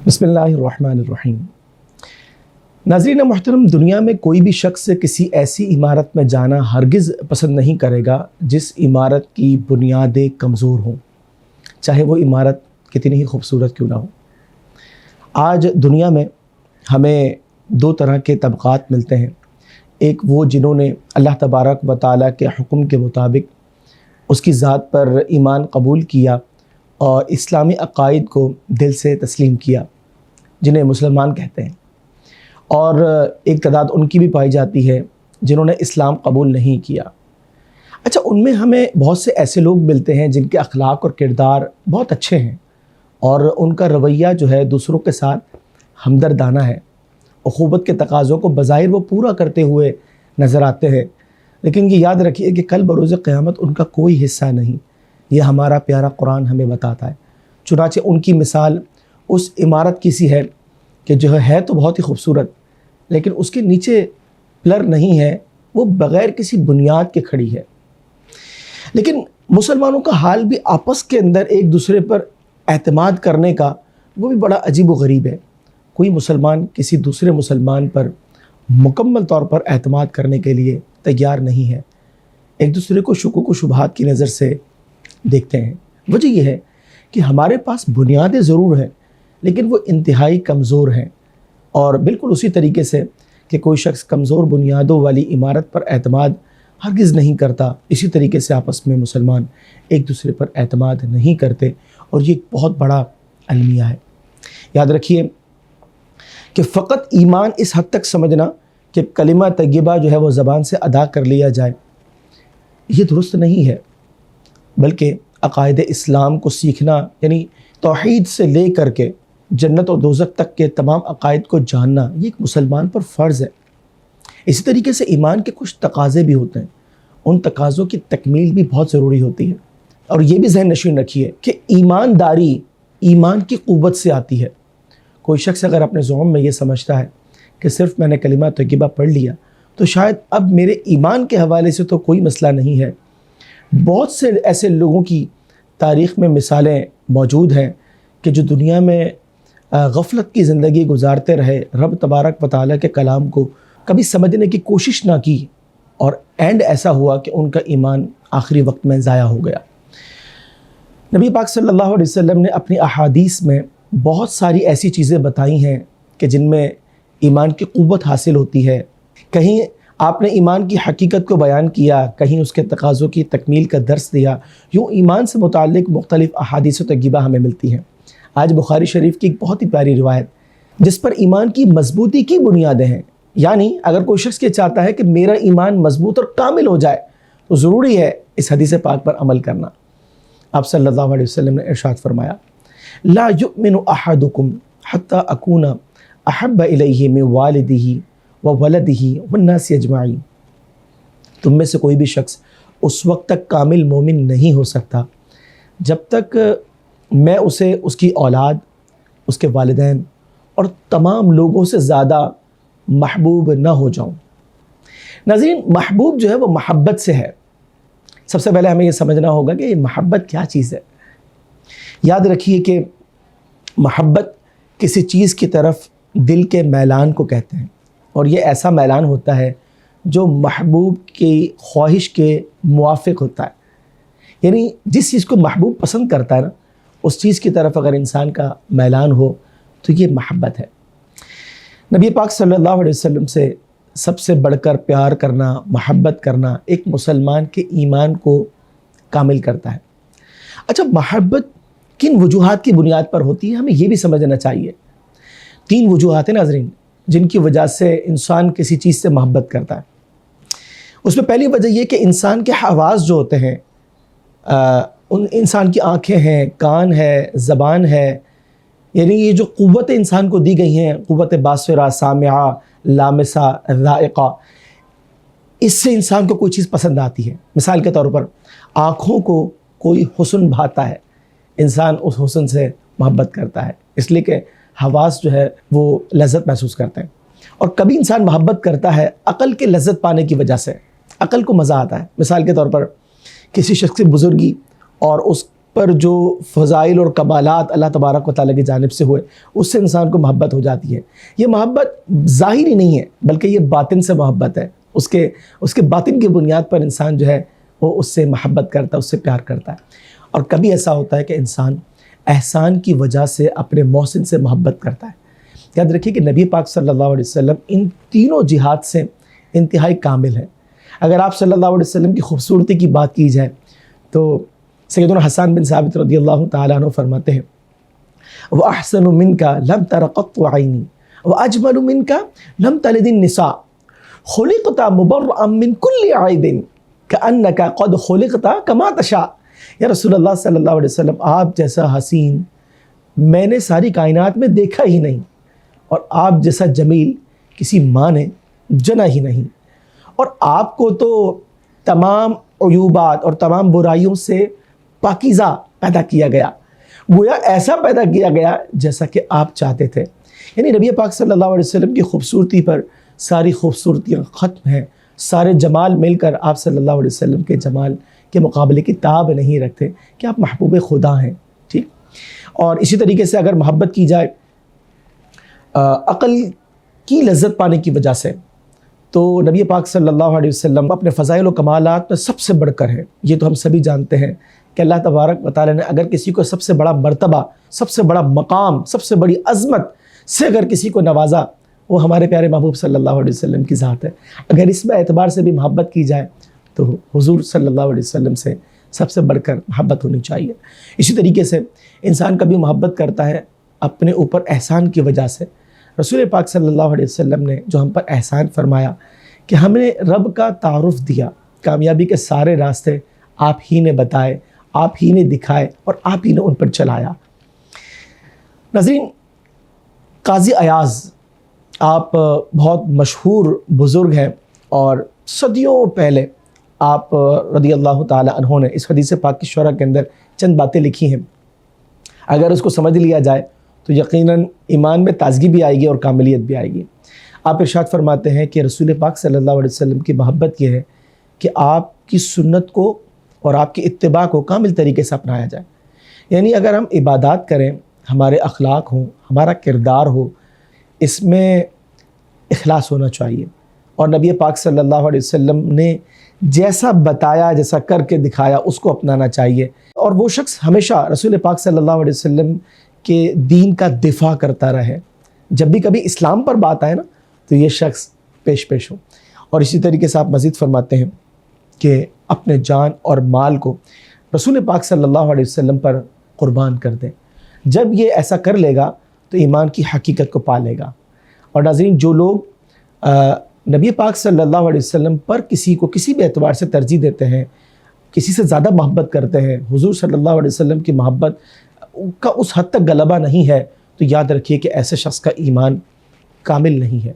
بسم اللہ الرحمن الرحیم۔ ناظرین محترم، دنیا میں کوئی بھی شخص کسی ایسی عمارت میں جانا ہرگز پسند نہیں کرے گا جس عمارت کی بنیادیں کمزور ہوں، چاہے وہ عمارت کتنی ہی خوبصورت کیوں نہ ہو۔ آج دنیا میں ہمیں دو طرح کے طبقات ملتے ہیں، ایک وہ جنہوں نے اللہ تبارک و تعالیٰ کے حکم کے مطابق اس کی ذات پر ایمان قبول کیا اور اسلامی عقائد کو دل سے تسلیم کیا، جنہیں مسلمان کہتے ہیں، اور ایک تعداد ان کی بھی پائی جاتی ہے جنہوں نے اسلام قبول نہیں کیا۔ اچھا، ان میں ہمیں بہت سے ایسے لوگ ملتے ہیں جن کے اخلاق اور کردار بہت اچھے ہیں اور ان کا رویہ جو ہے دوسروں کے ساتھ ہمدردانہ ہے، اخوت کے تقاضوں کو بظاہر وہ پورا کرتے ہوئے نظر آتے ہیں، لیکن یہ یاد رکھیے کہ کل بروز قیامت ان کا کوئی حصہ نہیں، یہ ہمارا پیارا قرآن ہمیں بتاتا ہے۔ چنانچہ ان کی مثال اس عمارت کی سی ہے کہ جو ہے تو بہت ہی خوبصورت، لیکن اس کے نیچے پلر نہیں ہے، وہ بغیر کسی بنیاد کے کھڑی ہے۔ لیکن مسلمانوں کا حال بھی آپس کے اندر ایک دوسرے پر اعتماد کرنے کا وہ بھی بڑا عجیب و غریب ہے۔ کوئی مسلمان کسی دوسرے مسلمان پر مکمل طور پر اعتماد کرنے کے لیے تیار نہیں ہے، ایک دوسرے کو شکوک و شبہات کی نظر سے دیکھتے ہیں۔ وجہ یہ ہے کہ ہمارے پاس بنیادیں ضرور ہیں لیکن وہ انتہائی کمزور ہیں، اور بالکل اسی طریقے سے کہ کوئی شخص کمزور بنیادوں والی عمارت پر اعتماد ہرگز نہیں کرتا، اسی طریقے سے آپس میں مسلمان ایک دوسرے پر اعتماد نہیں کرتے، اور یہ ایک بہت بڑا المیہ ہے۔ یاد رکھیے کہ فقط ایمان اس حد تک سمجھنا کہ کلمہ طیبہ جو ہے وہ زبان سے ادا کر لیا جائے، یہ درست نہیں ہے، بلکہ عقائد اسلام کو سیکھنا، یعنی توحید سے لے کر کے جنت اور دوزخ تک کے تمام عقائد کو جاننا، یہ ایک مسلمان پر فرض ہے۔ اسی طریقے سے ایمان کے کچھ تقاضے بھی ہوتے ہیں، ان تقاضوں کی تکمیل بھی بہت ضروری ہوتی ہے، اور یہ بھی ذہن نشین رکھیے کہ ایمانداری ایمان کی قوت سے آتی ہے۔ کوئی شخص اگر اپنے ذہن میں یہ سمجھتا ہے کہ صرف میں نے کلمہ طیبہ پڑھ لیا تو شاید اب میرے ایمان کے حوالے سے تو کوئی مسئلہ نہیں ہے، بہت سے ایسے لوگوں کی تاریخ میں مثالیں موجود ہیں کہ جو دنیا میں غفلت کی زندگی گزارتے رہے، رب تبارک و تعالیٰ کے کلام کو کبھی سمجھنے کی کوشش نہ کی، اور اینڈ ایسا ہوا کہ ان کا ایمان آخری وقت میں ضائع ہو گیا۔ نبی پاک صلی اللہ علیہ وسلم نے اپنی احادیث میں بہت ساری ایسی چیزیں بتائی ہیں کہ جن میں ایمان کی قوت حاصل ہوتی ہے۔ کہیں آپ نے ایمان کی حقیقت کو بیان کیا، کہیں اس کے تقاضوں کی تکمیل کا درس دیا، یوں ایمان سے متعلق مختلف احادیث و طیبہ ہمیں ملتی ہیں۔ آج بخاری شریف کی ایک بہت ہی پیاری روایت جس پر ایمان کی مضبوطی کی بنیادیں ہیں، یعنی اگر کوئی شخص یہ چاہتا ہے کہ میرا ایمان مضبوط اور کامل ہو جائے تو ضروری ہے اس حدیث پاک پر عمل کرنا۔ آپ صلی اللہ علیہ وسلم نے ارشاد فرمایا، لا یؤمن احدکم حتی اکون احب الیہ من والدہ وولدہ والناس اجمعین۔ تم میں سے کوئی بھی شخص اس وقت تک کامل مومن نہیں ہو سکتا جب تک میں اسے اس کی اولاد، اس کے والدین اور تمام لوگوں سے زیادہ محبوب نہ ہو جاؤں۔ ناظرین، محبوب جو ہے وہ محبت سے ہے۔ سب سے پہلے ہمیں یہ سمجھنا ہوگا کہ یہ محبت کیا چیز ہے۔ یاد رکھیے کہ محبت کسی چیز کی طرف دل کے میلان کو کہتے ہیں، اور یہ ایسا میلان ہوتا ہے جو محبوب کی خواہش کے موافق ہوتا ہے، یعنی جس چیز کو محبوب پسند کرتا ہے نا، اس چیز کی طرف اگر انسان کا میلان ہو تو یہ محبت ہے۔ نبی پاک صلی اللہ علیہ وسلم سے سب سے بڑھ کر پیار کرنا، محبت کرنا ایک مسلمان کے ایمان کو کامل کرتا ہے۔ اچھا، محبت کن وجوہات کی بنیاد پر ہوتی ہے، ہمیں یہ بھی سمجھنا چاہیے۔ 3 وجوہات ہیں ناظرین جن کی وجہ سے انسان کسی چیز سے محبت کرتا ہے۔ اس میں پہلی وجہ یہ کہ انسان کے حواس جو ہوتے ہیں، انسان کی آنکھیں ہیں، کان ہے، زبان ہے، یعنی یہ جو قوتیں انسان کو دی گئی ہیں، قوت باصرہ، سامعہ، لامسہ، ذائقہ، اس سے انسان کو کوئی چیز پسند آتی ہے۔ مثال کے طور پر آنکھوں کو کوئی حسن بھاتا ہے، انسان اس حسن سے محبت کرتا ہے، اس لیے کہ حواس جو ہے وہ لذت محسوس کرتے ہیں۔ اور کبھی انسان محبت کرتا ہے عقل کے لذت پانے کی وجہ سے، عقل کو مزہ آتا ہے۔ مثال کے طور پر کسی شخص کی بزرگی اور اس پر جو فضائل اور کمالات اللہ تبارک و تعالیٰ کی جانب سے ہوئے اس سے انسان کو محبت ہو جاتی ہے۔ یہ محبت ظاہری نہیں ہے بلکہ یہ باطن سے محبت ہے، اس کے باطن کی بنیاد پر انسان جو ہے وہ اس سے محبت کرتا ہے، اس سے پیار کرتا ہے۔ اور کبھی ایسا ہوتا ہے کہ انسان احسان کی وجہ سے اپنے محسن سے محبت کرتا ہے۔ یاد رکھیے کہ نبی پاک صلی اللہ علیہ وسلم ان تینوں جہات سے انتہائی کامل ہیں۔ اگر آپ صلی اللہ علیہ وسلم کی خوبصورتی کی بات کی جائے تو سیدنا حسان بن ثابت رضی اللہ تعالیٰ عنہ فرماتے ہیں وَأَحْسَنُ مِنْكَ لَمْ تَرَ قَطُّ عَيْنِي وَأَجْمَلُ مِنْكَ لَمْ تَلِدِ النِّسَاءُ خُلِقْتَ مُبَرَّأً مِنْ كُلِّ عَيْبٍ كَأَنَّكَ قَدْ خُلِقْتَ كَمَا تَشَاءُ۔ یا رسول اللہ صلی اللہ علیہ وسلم، آپ جیسا حسین میں نے ساری کائنات میں دیکھا ہی نہیں، اور آپ جیسا جمیل کسی ماں نے جنا ہی نہیں، اور آپ کو تو تمام عیوبات اور تمام برائیوں سے پاکیزہ پیدا کیا گیا، گویا ایسا پیدا کیا گیا جیسا کہ آپ چاہتے تھے۔ یعنی نبی پاک صلی اللہ علیہ وسلم کی خوبصورتی پر ساری خوبصورتیاں ختم ہیں، سارے جمال مل کر آپ صلی اللہ علیہ وسلم کے جمال کے مقابلے کی تاب نہیں رکھتے کہ آپ محبوب خدا ہیں، ٹھیک۔ اور اسی طریقے سے اگر محبت کی جائے عقل کی لذت پانے کی وجہ سے، تو نبی پاک صلی اللہ علیہ وسلم اپنے فضائل و کمالات میں سب سے بڑھ کر ہیں۔ یہ تو ہم سبھی جانتے ہیں کہ اللہ تبارک و تعالیٰ نے اگر کسی کو سب سے بڑا مرتبہ، سب سے بڑا مقام، سب سے بڑی عظمت سے اگر کسی کو نوازا، وہ ہمارے پیارے محبوب صلی اللہ علیہ وسلم کی ذات ہے۔ اگر اس میں اعتبار سے بھی محبت کی جائے تو حضور صلی اللہ علیہ وسلم سے سب سے بڑھ کر محبت ہونی چاہیے۔ اسی طریقے سے انسان کبھی محبت کرتا ہے اپنے اوپر احسان کی وجہ سے۔ رسول پاک صلی اللہ علیہ وسلم نے جو ہم پر احسان فرمایا کہ ہم نے رب کا تعارف دیا، کامیابی کے سارے راستے آپ ہی نے بتائے، آپ ہی نے دکھائے اور آپ ہی نے ان پر چلایا۔ ناظرین، قاضی ایاز آپ بہت مشہور بزرگ ہیں، اور صدیوں پہلے آپ رضی اللہ تعالی عنہ نے اس حدیث پاک کی شرح کے اندر چند باتیں لکھی ہیں۔ اگر اس کو سمجھ لیا جائے تو یقیناً ایمان میں تازگی بھی آئے گی اور کاملیت بھی آئے گی۔ آپ ارشاد فرماتے ہیں کہ رسول پاک صلی اللہ علیہ وسلم کی محبت یہ ہے کہ آپ کی سنت کو اور آپ کی اتباع کو کامل طریقے سے اپنایا جائے۔ یعنی اگر ہم عبادات کریں، ہمارے اخلاق ہوں، ہمارا کردار ہو، اس میں اخلاص ہونا چاہیے، اور نبی پاک صلی اللہ علیہ وسلم نے جیسا بتایا، جیسا کر کے دکھایا، اس کو اپنانا چاہیے۔ اور وہ شخص ہمیشہ رسول پاک صلی اللہ علیہ وسلم کے دین کا دفاع کرتا رہے۔ جب بھی کبھی اسلام پر بات آئے نا تو یہ شخص پیش ہو۔ اور اسی طریقے سے آپ مزید فرماتے ہیں کہ اپنے جان اور مال کو رسول پاک صلی اللہ علیہ وسلم پر قربان کر دیں۔ جب یہ ایسا کر لے گا تو ایمان کی حقیقت کو پا لے گا۔ اور ناظرین، جو لوگ نبی پاک صلی اللہ علیہ وسلم پر کسی کو کسی بھی اعتبار سے ترجیح دیتے ہیں، کسی سے زیادہ محبت کرتے ہیں، حضور صلی اللہ علیہ وسلم کی محبت کا اس حد تک غلبہ نہیں ہے، تو یاد رکھیے کہ ایسے شخص کا ایمان کامل نہیں ہے۔